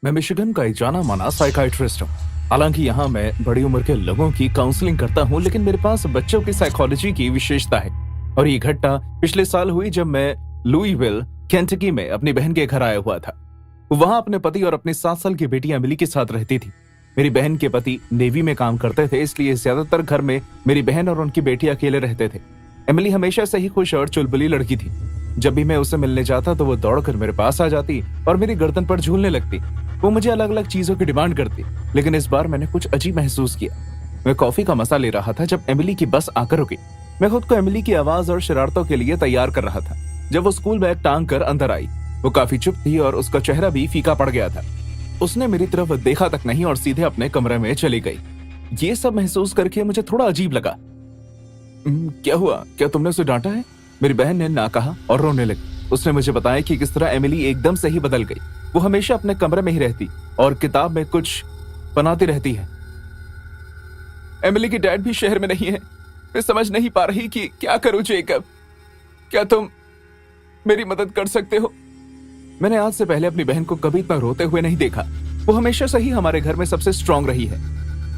मैं मिशिगन का एक जाना माना साइकाइट्रिस्ट हूँ। हालांकि यहाँ मैं बड़ी उम्र के लोगों की काउंसलिंग करता हूँ, लेकिन मेरे पास बच्चों की साइकोलॉजी की विशेषता है। और ये घटना पिछले साल हुई जब मैं लुईविल, केंटकी में अपनी बहन के घर आया हुआ था। वो वहां अपने पति और अपनी 7 साल की बेटी एमिली के साथ रहती थी। मेरी बहन के पति नेवी में काम करते थे, इसलिए ज्यादातर घर में मेरी बहन और उनकी बेटी अकेले रहते थे। एमिली हमेशा से ही खुश और चुलबुली लड़की थी। जब भी मैं उसे मिलने जाता तो वो दौड़कर मेरे पास आ जाती और मेरी गर्दन पर झूलने लगती। वो मुझे अलग अलग चीजों की डिमांड करती, लेकिन इस बार मैंने कुछ अजीब महसूस किया। मैं कॉफी का मजा ले रहा था जब एमिली की बस आकर रुकी। मैं खुद को एमिली की आवाज और शरारतों के लिए तैयार कर रहा था जब वो स्कूल बैग टांग कर अंदर आई। वो काफी चुप थी और उसका चेहरा भी फीका पड़ गया था। उसने मेरी तरफ देखा तक नहीं और सीधे अपने कमरे में चली गई। ये सब महसूस करके मुझे थोड़ा अजीब लगा। क्या हुआ? क्या तुमने उसे डांटा है? मेरी बहन ने ना कहा और रोने लगी। उसने मुझे बताया कि किस तरह एमिली एकदम से ही बदल गई। वो हमेशा अपने कमरे में ही रहती और किताब में कुछ बनाती रहती है। एमिली की डैड भी शहर में नहीं है। मैं समझ नहीं पा रही कि क्या करूं। जेकब, क्या तुम मेरी मदद कर सकते हो? मैंने आज से पहले अपनी बहन को कभी इतना रोते हुए नहीं देखा। वो हमेशा से ही हमारे घर में सबसे स्ट्रांग रही है।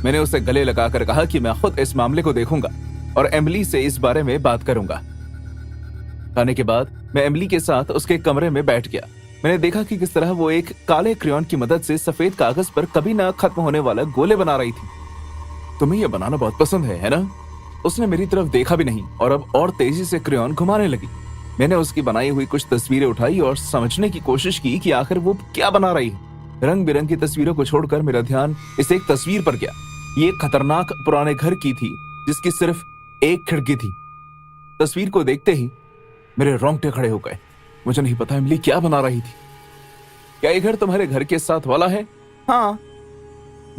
मैंने उसे गले लगाकर कहा कि मैं खुद इस मामले को देखूंगा और एमिली से इस बारे में बात करूंगा। खाने के बाद मैं एमिली के साथ उसके कमरे में बैठ गया। मैंने देखा कि किस तरह वो एक काले क्रेयॉन की मदद से सफेद कागज पर कभी ना खत्म होने वाला गोले बना रही थी। तुम्हें यह बनाना बहुत पसंद है ना? उसने मेरी तरफ देखा भी नहीं और अब और तेजी से क्रेयॉन घुमाने लगी। मैंने उसकी बनाई हुई कुछ तस्वीरें उठाई और समझने की कोशिश की कि आखिर वो क्या बना रही है। रंग बिरंगी तस्वीरों को छोड़कर मेरा ध्यान इस एक तस्वीर पर गया। ये एक खतरनाक पुराने घर की थी जिसकी सिर्फ एक खिड़की थी। तस्वीर को देखते ही मेरे रोंगटे खड़े हो गए। मुझे नहीं पता एमिली क्या बना रही थी। क्या ये घर तुम्हारे घर के साथ वाला है? हाँ।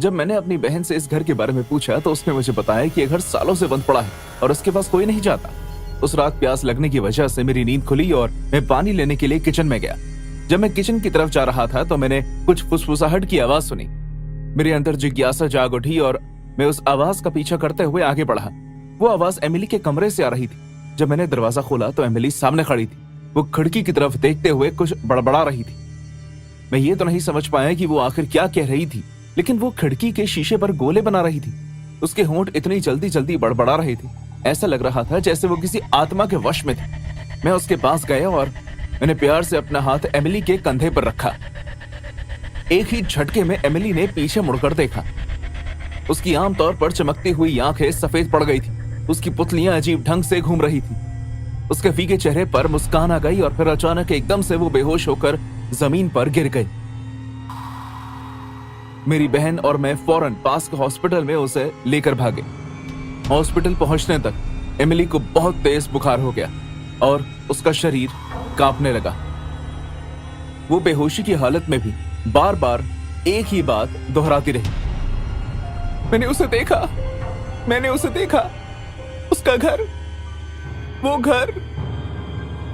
जब मैंने अपनी बहन से इस घर के बारे में पूछा तो उसने मुझे बताया कि यह घर सालों से बंद पड़ा है और उसके पास कोई नहीं जाता। उस रात प्यास लगने की वजह से मेरी नींद खुली और मैं पानी लेने के लिए किचन में गया। जब मैं किचन की तरफ जा रहा था तो मैंने कुछ फुसफुसाहट की आवाज सुनी। मेरे अंदर जिज्ञासा जाग उठी और मैं उस आवाज का पीछा करते हुए आगे बढ़ा। वो आवाज एमिली के कमरे से आ रही थी। जब मैंने दरवाजा खोला तो एमिली सामने खड़ी थी। वो खिड़की की तरफ देखते हुए कुछ बड़बड़ा रही थी। मैं ये तो नहीं समझ पाया कि वो आखिर क्या कह रही थी, लेकिन वो खिड़की के शीशे पर गोले बना रही थी। उसके होंठ इतनी जल्दी जल्दी बड़बड़ा रहे थे, ऐसा लग रहा था जैसे वो किसी आत्मा के वश में थी। मैं उसके पास गया और मैंने प्यार से अपना हाथ एमिली के कंधे पर रखा। एक ही झटके में एमिली ने पीछे मुड़कर देखा। उसकी आमतौर पर चमकती हुई आंखें सफेद पड़ गई थी। उसकी पुतलियां अजीब ढंग से घूम रही थी। उसके फीके चेहरे पर मुस्कान आ गई और फिर अचानक एकदम से वो बेहोश होकर जमीन पर गिर गई। मेरी बहन और मैं फौरन पास के हॉस्पिटल में उसे लेकर भागे। हॉस्पिटल पहुंचने तक एमिली को बहुत तेज बुखार हो गया और उसका शरीर कांपने लगा। वो बेहोशी की हालत में भी बार बार एक ही बात दोहराती रही। मैंने उसे देखा, उसका घर,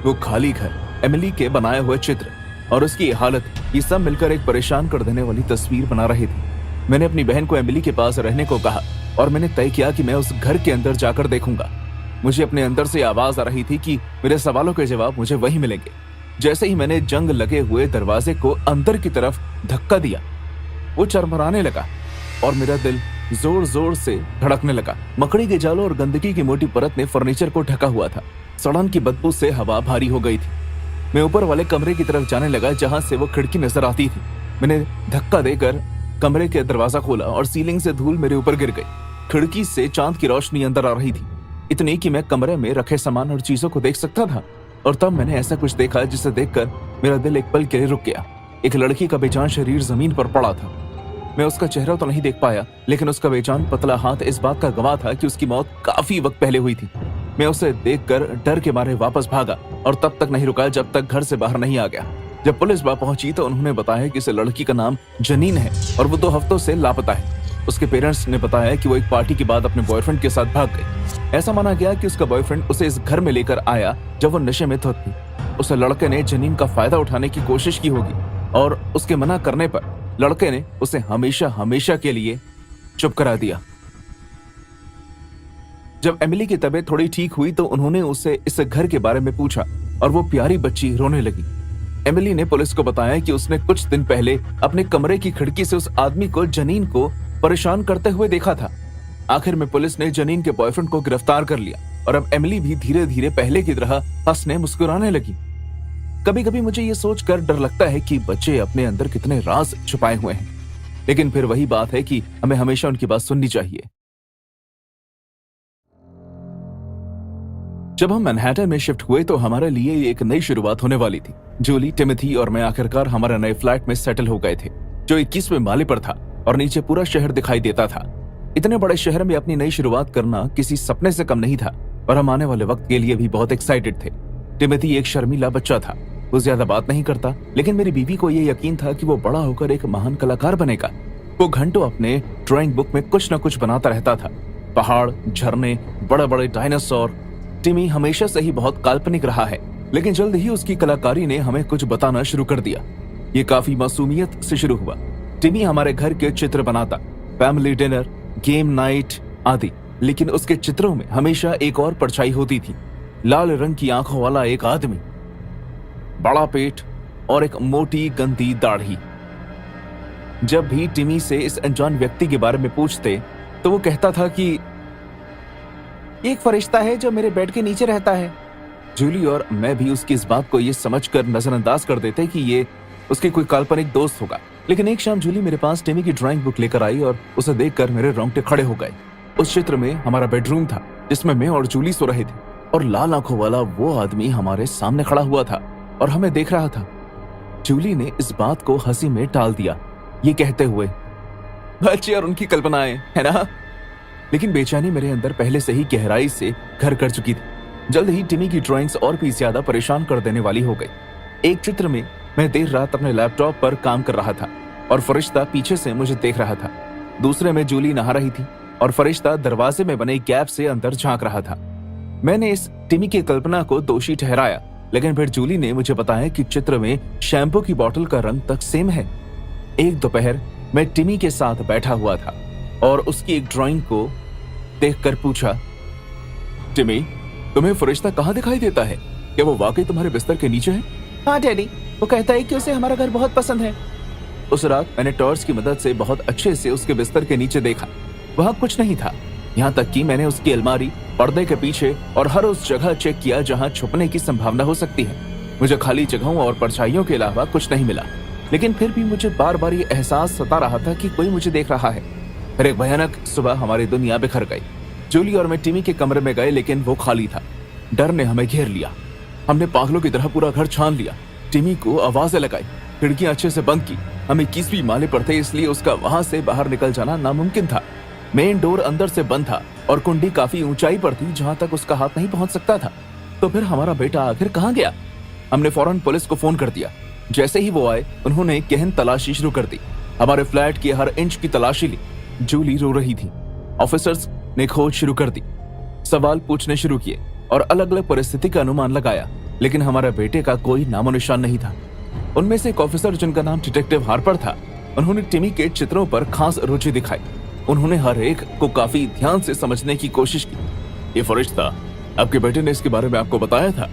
वो खाली घर, एमिली के बनाए हुए चित्र और उसकी हालत, ये सब मिलकर एक परेशान कर देने वाली तस्वीर बना रहे थे। मैंने अपनी बहन को एमिली के पास रहने को कहा और मैंने तय किया कि मैं उस घर के अंदर जाकर देखूंगा। मुझे अपने अंदर से आवाज आ रही थी कि मेरे सवालों के जवाब मुझे वहीं मिलेंगे। जैसे ही मैंने जंग लगे हुए दरवाजे को अंदर की तरफ धक्का दिया, वो चरमराने लगा और मेरा दिल जोर जोर से धड़कने लगा। मकड़ी के जालों और गंदगी की मोटी परत ने फर्नीचर को ढका हुआ था। सड़न की बदबू से हवा भारी हो गई थी। मैं ऊपर वाले कमरे की तरफ जाने लगा जहां से वो खिड़की नजर आती थी। मैंने धक्का देकर कमरे के दरवाजा खोला और सीलिंग से धूल मेरे ऊपर गिर गई। खिड़की से चांद की रोशनी अंदर आ रही थी, इतनी कि मैं कमरे में रखे सामान और चीजों को देख सकता था। और तब मैंने ऐसा कुछ देखा जिसे देखकर मेरा दिल एक पल के लिए रुक गया। एक लड़की का बेजान शरीर जमीन पर पड़ा था। मैं उसका चेहरा तो नहीं देख पाया, लेकिन उसका बेजान पतला हाथ इस बात का गवाह था कि उसकी मौत काफी वक्त पहले हुई थी। मैं उसे देखकर डर के मारे वापस भागा और तब तक नहीं रुका जब तक घर से बाहर नहीं आ गया। जब पुलिस वहां पहुंची तो उन्होंने बताया कि इस लड़की का नाम जनीन है और वो 2 हफ्तों से लापता है। उसके पेरेंट्स ने बताया कि वो एक पार्टी के बाद अपने बॉयफ्रेंड के साथ भाग गई। ऐसा माना गया कि उसका बॉयफ्रेंड उसे इस घर में लेकर आया जब वो नशे में धुत थी। उस लड़के ने जनीन का फायदा उठाने की कोशिश की होगी और उसके मना करने पर लड़के ने उसे हमेशा हमेशा के लिए चुप करा दिया। जब एमिली की तबीयत थोड़ी ठीक हुई तो उन्होंने उससे इस घर के बारे में पूछा और वो प्यारी बच्ची रोने लगी। एमिली ने पुलिस को बताया कि उसने कुछ दिन पहले अपने कमरे की खिड़की से उस आदमी को जनीन को परेशान करते हुए देखा था। आखिर में पुलिस ने जनीन के बॉयफ्रेंड को गिरफ्तार कर लिया और अब एमिली भी धीरे धीरे पहले की तरह हंसने मुस्कुराने लगी। कभी कभी मुझे ये सोचकर डर लगता है कि बच्चे अपने अंदर कितने राज छुपाए हुए हैं, लेकिन फिर वही बात है कि हमें हमेशा उनकी बात सुननी चाहिए। जब हम मैनहट्टन में शिफ्ट हुए तो हमारे लिए एक नई शुरुआत होने वाली थी। जूली, टिमोथी और मैं आखिरकार हमारे नए फ्लैट में सेटल हो गए थे, जो 21वें माले पर था और नीचे पूरा शहर दिखाई देता था। इतने बड़े शहर में अपनी नई शुरुआत करना किसी सपने से कम नहीं था और हम आने वाले वक्त के लिए भी बहुत एक्साइटेड थे। टिमोथी एक शर्मीला बच्चा था। वो ज्यादा बात नहीं करता, लेकिन मेरी बीवी को यह यकीन था कि वो बड़ा होकर एक महान कलाकार बनेगा। वो घंटों अपने ड्राइंग बुक में कुछ न कुछ बनाता रहता था। पहाड़, झरने, बड़े बड़े डायनासोर। टिमी हमेशा से ही बहुत काल्पनिक रहा है, लेकिन जल्द ही उसकी कलाकारी ने हमें कुछ बताना शुरू कर दिया। ये काफी मासूमियत से शुरू हुआ। टिमी हमारे घर के चित्र बनाता, फैमिली डिनर, गेम नाइट आदि, लेकिन उसके चित्रों में हमेशा एक और परछाई होती थी। लाल रंग की आंखों वाला एक आदमी, बड़ा पेट और एक मोटी गंदी दाढ़ी। जब भी टिमी से इस अनजान व्यक्ति के बारे में पूछते तो वो कहता था कि एक फरिश्ता है जो मेरे बेड के नीचे रहता है। जूली और मैं भी उसकी इस बात को ये समझकर नजरअंदाज कर देते कि ये उसके कोई काल्पनिक दोस्त होगा। लेकिन एक शाम जूली मेरे पास टिमी की ड्राइंग बुक लेकर आई और उसे देखकर मेरे रोंगटे खड़े हो गए। उस चित्र में हमारा बेडरूम था जिसमें मैं और जूली सो रहे थे और लाल आंखों वाला वो आदमी हमारे सामने खड़ा हुआ था और हमें देख रहा था। जूली ने इस बात को हंसी में टाल दिया, ये कहते हुए, बच्चे और उनकी कल्पनाएं, है ना? लेकिन बेचैनी मेरे अंदर पहले से ही गहराई से घर कर चुकी थी। जल्द ही टिमी की ड्राइंग्स और भी ज्यादा परेशान कर देने वाली हो गई। एक चित्र में मैं देर रात अपने लैपटॉप पर काम कर रहा था और फरिश्ता पीछे से मुझे देख रहा था। दूसरे में जूली नहा रही थी और फरिश्ता दरवाजे में बने गैप से अंदर झांक रहा था। मैंने इस टिमी की कल्पना को दोषी ठहराया, लेकिन फिर जूली ने मुझे बताया कि चित्र में शैम्पू की बोतल का रंग तक सेम है। एक दोपहर मैं टिमी के साथ बैठा हुआ था और उसकी एक ड्राइंग को देखकर पूछा, टिमी, तुम्हें फरिश्ता कहाँ दिखाई देता है? क्या वो वाकई तुम्हारे बिस्तर के नीचे है? हाँ डैडी, वो कहता है कि उसे हमारा घर बहुत पसंद है। उस रात मैंने टॉर्च की मदद से बहुत अच्छे से उसके बिस्तर के नीचे देखा। वहाँ कुछ नहीं था, यहाँ तक कि मैंने उसकी अलमारी, पर्दे के पीछे और हर उस जगह चेक किया जहाँ छुपने की संभावना हो सकती है। मुझे खाली जगहों और परछाइयों के अलावा कुछ नहीं मिला, लेकिन फिर भी मुझे बार बार ये एहसास सता रहा था कि कोई मुझे देख रहा है। फिर एक भयानक सुबह हमारी दुनिया बिखर गई। जूली और मैं टिमी के कमरे में गए, लेकिन वो खाली था। डर ने हमें घेर लिया। हमने पागलों की तरह पूरा घर छान लिया। टिमी को आवाजें लगाई, खिड़कियां अच्छे से बंद की। हम 21वीं माले पर थे, इसलिए उसका वहां से बाहर निकल जाना नामुमकिन था। मेन डोर अंदर से बंद था और कुंडी काफी ऊंचाई पर थी जहां तक उसका हाथ नहीं पहुंच सकता था। तो फिर हमारा बेटा आखिर कहां गया? हमने फौरन पुलिस को फोन कर दिया। जैसे ही वो आए, उन्होंने गहन तलाशी शुरू कर दी। हमारे फ्लैट की हर इंच की तलाशी ली। जूली रो रही थी। ऑफिसर्स ने खोज शुरू कर दी, सवाल पूछने शुरू किए और अलग अलग परिस्थिति का अनुमान लगाया, लेकिन हमारे बेटे का कोई नामो निशान नहीं था। उनमें से एक ऑफिसर, जिनका नाम डिटेक्टिव हार्पर था, उन्होंने टिमी के चित्रों पर खास रुचि दिखाई। उन्होंने हर एक को काफी ध्यान से समझने की कोशिश की। ये फरिश्ता, आपके बेटे ने इसके बारे में आपको बताया था?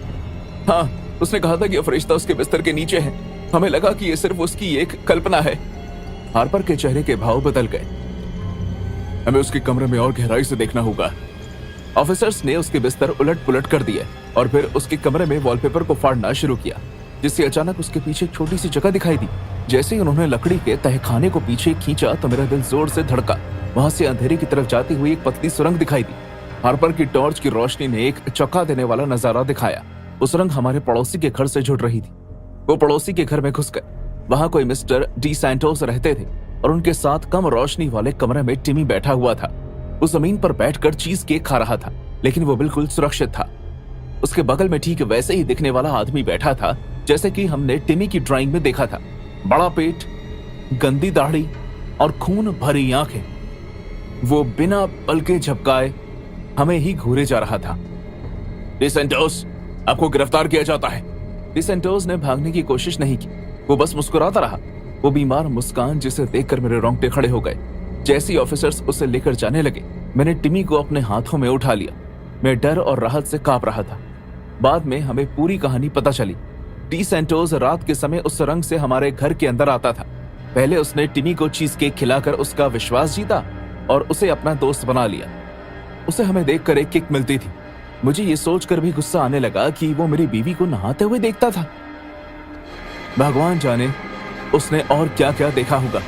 हाँ, उसने कहा था कि ये फरिश्ता उसके बिस्तर के नीचे है। हमें लगा कि ये सिर्फ उसकी एक कल्पना है। हार्पर के चेहरे के भाव बदल गए। हमें उसके कमरे में और गहराई से देखना होगा। ऑफिसर्स ने उसके बिस्तर उलट पुलट कर दिए और फिर उसके कमरे में वॉलपेपर को फाड़ना शुरू किया, जिससे अचानक उसके पीछे एक छोटी सी जगह दिखाई दी। जैसे ही उन्होंने लकड़ी के तहखाने को पीछे खींचा तो मेरा दिल जोर से धड़का। वहां से अंधेरे की तरफ जाती हुई एक पतली सुरंग दिखाई दी। हार्पर की टॉर्च की रोशनी ने एक चौंका देने वाला नजारा दिखाया। वो सुरंग हमारे पड़ोसी के घर से जुड़ रही थी। वो पड़ोसी के घर में घुस गए। वहां कोई मिस्टर डी सैंटोस रहते थे और उनके साथ कम रोशनी वाले कमरे में टिमी बैठा हुआ था। वो जमीन पर बैठकर चीज केक खा रहा था, लेकिन वो बिल्कुल सुरक्षित था। उसके बगल में ठीक वैसे ही दिखने वाला आदमी बैठा था जैसे कि हमने टिमी की ड्राइंग में देखा था। बड़ा पेट, गंदी दाढ़ी और खून भरी आंखें। वो बिना पलके झपकाए हमें ही घूरे जा रहा था। डी सैंटोस, आपको गिरफ्तार किया जाता है। डी सैंटोस ने भागने की कोशिश नहीं की, वो बस मुस्कुराता रहा। वो बीमार मुस्कान जिसे देखकर मेरे रोंगटे खड़े हो गए। जैसे ही ऑफिसर्स उसे लेकर जाने लगे, मैंने टिमी को अपने हाथों में उठा लिया। मैं डर और राहत से कांप रहा था। बाद में हमें पूरी कहानी पता चली। डी सेंटोस रात के समय उस रंग से हमारे घर के अंदर आता था। पहले उसने टिमी को चीज केक खिलाकर उसका विश्वास जीता और उसे अपना दोस्त बना लिया। उसे हमें देखकर एक किक मिलती थी। मुझे ये सोचकर भी गुस्सा आने लगा कि वो मेरी बीवी को नहाते हुए देखता था। भगवान जाने उसने और क्या क्या देखा होगा।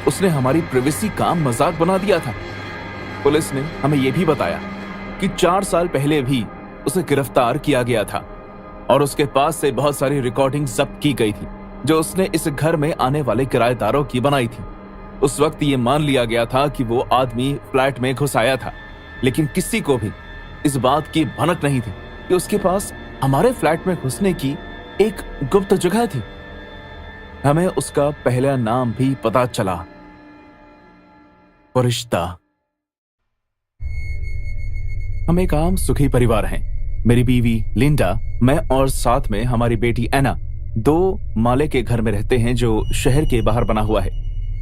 उसने हमारी प्राइवेसी का मजाक बना दिया था। पुलिस ने हमें यह भी बताया कि 4 साल पहले भी उसे गिरफ्तार किया गया था और उसके पास से बहुत सारी रिकॉर्डिंग जब्त की गई थी जो उसने इस घर में आने वाले किराएदारों की बनाई थी। उस वक्त ये मान लिया गया था कि वो आदमी फ्लैट में घुस आया था, लेकिन किसी को भी इस बात की भनक नहीं थी कि उसके पास हमारे फ्लैट में घुसने की एक गुप्त जगह थी। हमें उसका पहला नाम भी पता चला, फरिश्ता। हम एक आम सुखी परिवार हैं। मेरी बीवी लिंडा, मैं और साथ में हमारी बेटी एना 2 माले के घर में रहते हैं जो शहर के बाहर बना हुआ है।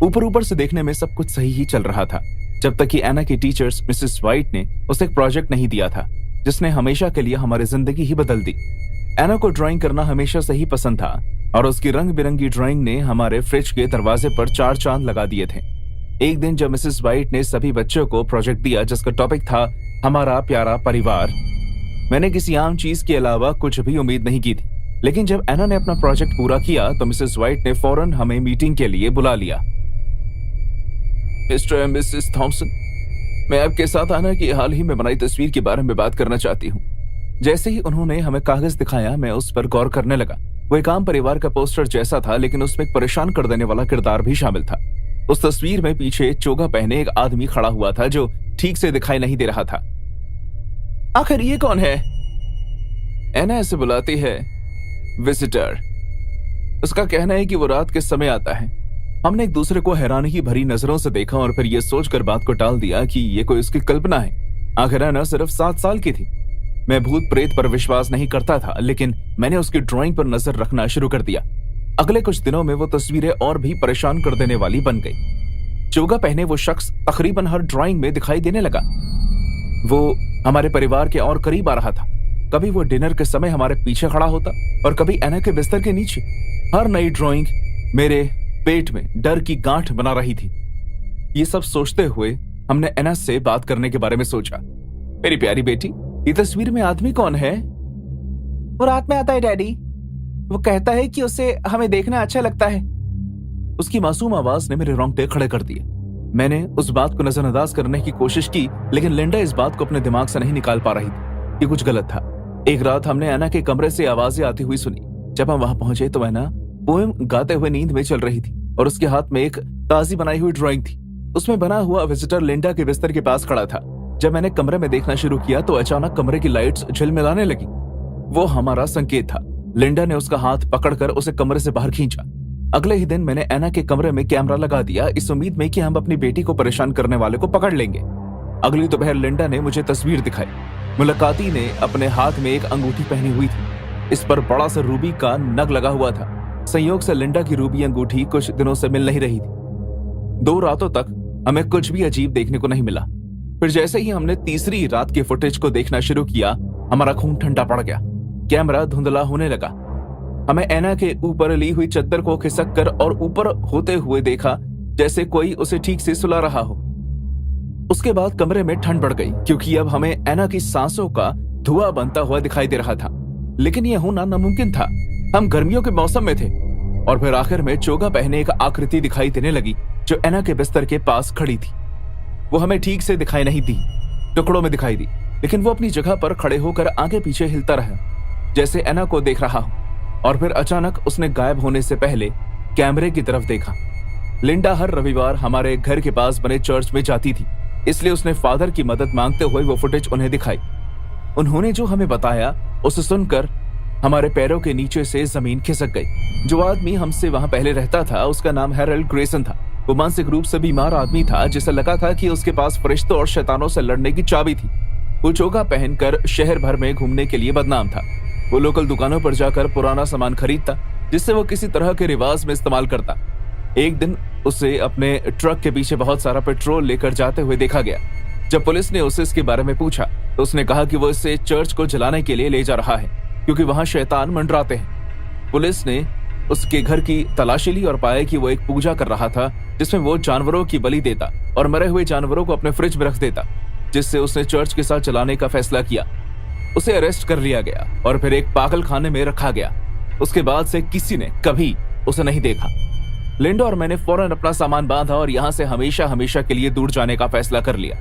ऊपर से देखने में सब कुछ सही ही चल रहा था, जब तक कि एना की टीचर्स मिसेस वाइट ने उसे एक प्रोजेक्ट नहीं दिया था जिसने हमेशा के लिए हमारी जिंदगी ही बदल दी। एना को ड्राइंग करना हमेशा से ही पसंद था और उसकी रंग बिरंगी ड्राइंग ने हमारे फ्रिज के दरवाजे पर 4 चांद लगा दिए थे। एक दिन जब मिसेस वाइट ने सभी बच्चों को प्रोजेक्ट दिया जिसका टॉपिक था हमारा प्यारा परिवार, मैंने किसी आम चीज के अलावा कुछ भी उम्मीद नहीं की थी। लेकिन जब एना ने अपना प्रोजेक्ट पूरा किया तो मिसेस वाइट ने फौरन हमें मीटिंग के लिए बुला लिया। मिस्टर एंड मिसेस थॉमसन, मैं आपके साथ एना की हाल ही में बनाई तस्वीर के बारे में बात करना चाहती हूँ। जैसे ही उन्होंने हमें कागज दिखाया, मैं उस पर गौर करने लगा। वो एक आम परिवार का पोस्टर जैसा था, लेकिन उसमें एक परेशान कर देने वाला किरदार भी शामिल था। उस तस्वीर में पीछे चोगा पहने एक आदमी खड़ा हुआ था जो ठीक से दिखाई नहीं दे रहा था। आखिर ये कौन है? एना ऐसे बुलाती है विजिटर। उसका कहना है कि वो रात के समय आता है। हमने एक दूसरे को हैरानी भरी नजरों से देखा और फिर ये सोचकर बात को टाल दिया कि ये कोई उसकी कल्पना है। आखिर एना सिर्फ 7 साल की थी। मैं भूत प्रेत पर विश्वास नहीं करता था, लेकिन मैंने उसकी ड्राइंग पर नजर रखना शुरू कर दिया। अगले कुछ दिनों में वो तस्वीरें और भी परेशान कर देने वाली बन गई। चोगा पहने वो शख्स तकरीबन हर ड्राइंग में दिखाई देने लगा। वो हमारे परिवार के और करीब आ रहा था। कभी वो डिनर के समय हमारे पीछे खड़ा होता और कभी एना के बिस्तर के नीचे। हर नई ड्राइंग मेरे पेट में डर की गांठ बना रही थी। ये सब सोचते हुए हमने एना से बात करने के बारे में सोचा। मेरी प्यारी बेटी, ये तस्वीर में आदमी कौन है? वो रात में आता है डैडी। वो कहता है कि उसे हमें देखना अच्छा लगता है। उसकी मासूम आवाज ने मेरे रोंगटे खड़े कर दिए। मैंने उस बात को नजरअंदाज करने की कोशिश की, लेकिन लिंडा इस बात को अपने दिमाग से नहीं निकाल पा रही थी। ये कुछ गलत था। एक रात हमने एना के कमरे से आवाजें आती हुई सुनी। जब हम वहां पहुंचे तो एना पोएम गाते हुए नींद में चल रही थी और उसके हाथ में एक ताजी बनाई हुई ड्राइंग थी। उसमें बना हुआ विजिटर लिंडा के बिस्तर के पास खड़ा था। जब मैंने कमरे में देखना शुरू किया तो अचानक कमरे की लाइट्स झिलमिलाने लगी। वो हमारा संकेत था। लिंडा ने उसका हाथ पकड़कर उसे कमरे से बाहर खींचा। अगले ही दिन मैंने एना के कमरे में कैमरा लगा दिया, इस उम्मीद में कि हम अपनी बेटी को परेशान करने वाले को पकड़ लेंगे। अगली दोपहर लिंडा ने मुझे तस्वीर दिखाई। मुलाकाती ने अपने हाथ में एक अंगूठी पहनी हुई थी। इस पर बड़ा सा रूबी का नग लगा हुआ था। संयोग से लिंडा की रूबी अंगूठी कुछ दिनों से मिल नहीं रही थी। 2 रातों तक हमें कुछ भी अजीब देखने को नहीं मिला। फिर जैसे ही हमने तीसरी रात के फुटेज को देखना शुरू किया, हमारा खून ठंडा पड़ गया। कैमरा धुंधला होने लगा। हमें एना के ऊपर ली हुई चद्दर को खिसक कर और ऊपर होते हुए देखा, जैसे कोई उसे ठीक से सुला रहा हो। उसके बाद कमरे में ठंड बढ़ गई, क्योंकि अब हमें एना की सांसों का धुआं बनता हुआ दिखाई दे रहा था। लेकिन यह होना नामुमकिन था। हम गर्मियों के मौसम में थे। और फिर आखिर में चोगा पहने एक आकृति दिखाई देने लगी जो एना के बिस्तर के पास खड़ी थी। वो हमें ठीक से दिखाई नहीं दी, टुकड़ों में दिखाई दी, लेकिन वो अपनी जगह पर खड़े होकर आगे पीछे हिलता रहा, जैसे एना को देख रहा हो। और फिर अचानक उसने गायब होने से पहले कैमरे की तरफ देखा। लिंडा हर रविवार हमारे घर के पास बने चर्च में जाती थी, इसलिए उसने फादर की मदद मांगते हुए वो फुटेज उन्हें दिखाई। उन्होंने जो हमें बताया उसे सुनकर हमारे पैरों के नीचे से जमीन खिसक गई। जो आदमी हमसे वहां पहले रहता था उसका नाम हैरल्ड ग्रेसन था। वो मानसिक रूप से बीमार आदमी था, जिसे लगा था कि उसके पास फरिश्तों और शैतानों से लड़ने की चाबी थी। वो चोगा पहनकर शहर भर में घूमने के लिए बदनाम था। वो लोकल दुकानों पर जाकर पुराना सामान खरीदता, जिससे वो किसी तरह के रिवाज में इस्तेमाल करता। एक दिन उसे अपने ट्रक के पीछे बहुत सारा पेट्रोल लेकर जाते हुए देखा गया। जब पुलिस ने उसे इसके बारे में पूछा तो उसने कहा कि वो इसे चर्च को जलाने के लिए ले जा रहा है, क्योंकि वहां शैतान मंडराते हैं। पुलिस ने उसके घर की तलाशी ली और पाया कि वो एक पूजा कर रहा था जिसमें वो जानवरों की बलि देता और मरे हुए जानवरों को अपने फ्रिज में रख देता, जिससे उसने चर्च के साथ चलाने का फैसला किया। उसे अरेस्ट कर लिया गया और फिर एक पागल खाने में रखा गया। उसके बाद से किसी ने कभी उसे नहीं देखा। लिंडा और मैंने फौरन अपना सामान बांधा और यहाँ से हमेशा हमेशा के लिए दूर जाने का फैसला कर लिया।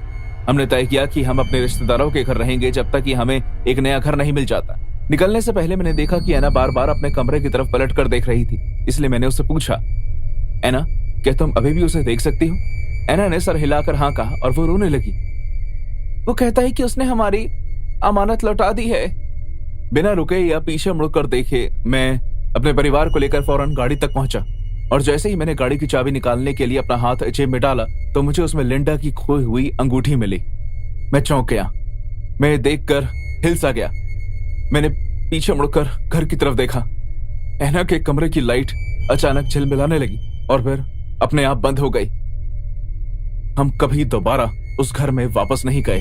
हमने तय किया कि हम अपने रिश्तेदारों के घर रहेंगे जब तक कि हमें एक नया घर नहीं मिल जाता। निकलने से पहले मैंने देखा कि एना बार बार अपने कमरे की तरफ पलट कर देख रही थी, इसलिए मैंने उससे पूछा, एना, क्या तुम अभी भी उसे देख सकती हो? एना ने सर हिलाकर हाँ कहा और वो रोने लगी। वो कहता है कि उसने हमारी अमानत लौटा दी है। बिना रुके या पीछे मुड़कर देखे मैं अपने परिवार को लेकर फौरन गाड़ी तक पहुंचा और जैसे ही मैंने गाड़ी की चाबी निकालने के लिए अपना हाथ जेब में डाला तो मुझे उसमें लिंडा की खोई हुई अंगूठी मिली। मैं चौंक गया। मैं देखकर हिल सा गया। मैंने पीछे मुड़कर घर की तरफ देखा। एना के कमरे की लाइट अचानक झिलमिलाने लगी और फिर अपने आप बंद हो गई। हम कभी दोबारा उस घर में वापस नहीं गए।